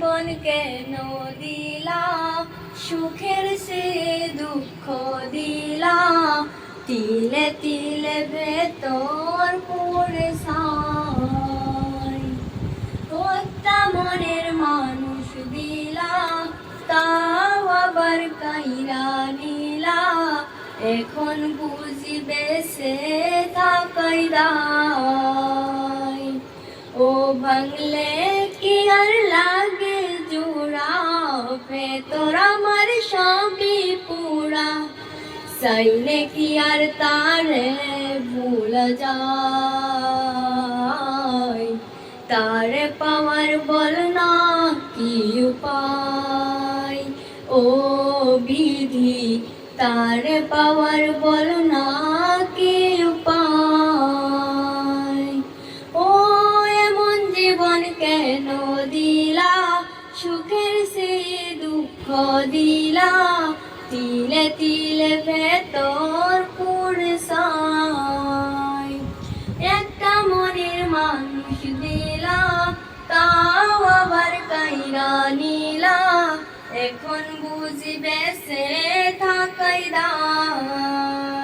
জীবন কেন দিলা, সুখের সে দুঃখ দিলা, তিলে তিলে ভেতর পুড়ে ছাই। হত্যা মনের মানুষ দিলা, তাও আবার কাইরা নিলা, এখন বুঝিবে সে থাকাই দায়। ও ভাঙলে কি আর লাগে জোড়া, ভেতর আমার সবই পুরা, চাইলে কি আর তারে ভুলা যায়। তারে পাওয়ার বল না কি উপায়, ও বিধি তারে পাওয়ার বল না কি উপায়। ও এমন জীবন কেন দিলা, সুখের সে দুঃখ দিলা, তিলে তিলে ভেতর পুড়ে ছাই। একটা মনের মানুষ দিলা, তাও আবার কাইরা নিলা, এখন বুঝিবে সে থাকাই দায়।